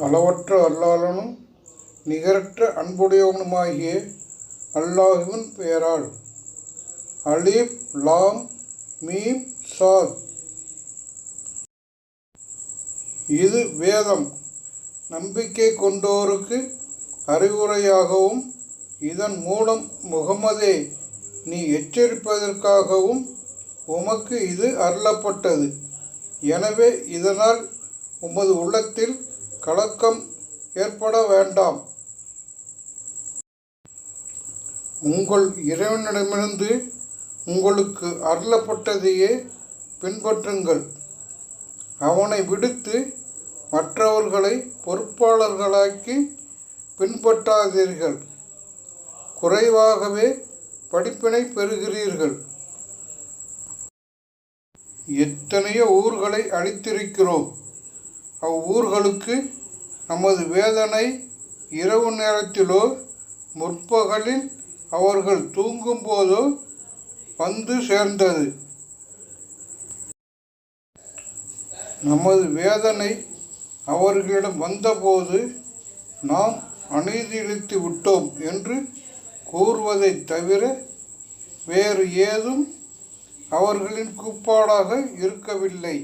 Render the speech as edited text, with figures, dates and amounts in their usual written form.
அளவற்ற அல்லாளனும் நிகரற்ற அன்புடையவனுமாகிய அல்லாஹுவின் பெயரால். அலிஃப் லாம் மீம் சாத். இது வேதம் நம்பிக்கை கொண்டோருக்கு அறிவுரையாகவும் இதன் மூலம் முகமதே நீ எச்சரிப்பதற்காகவும் உமக்கு இது அருளப்பட்டது. எனவே இதனால் உமது உள்ளத்தில் கலக்கம் ஏற்பட வேண்டாம். உங்கள் இறைவனிடமிருந்து உங்களுக்கு அருளப்பட்டதையே பின்பற்றுங்கள். அவனை விடுத்து மற்றவர்களை பொறுப்பாளர்களாக்கி பின்பற்றாதீர்கள். குறைவாகவே படிப்பினை பெறுகிறீர்கள். எத்தனையோ ஊர்களை அழித்திருக்கிறோம். அவ்வூர்களுக்கு நமது வேதனை இரவு நேரத்திலோ முற்பகலில் அவர்கள் தூங்கும் போதோ வந்து சேர்ந்தது. நமது வேதனை அவர்களிடம் வந்தபோது நாம் அநீதியிழைத்து விட்டோம் என்று கூறுவதைத் தவிர வேறு ஏதும் அவர்களின் கூப்பாடாக இருக்கவில்லை.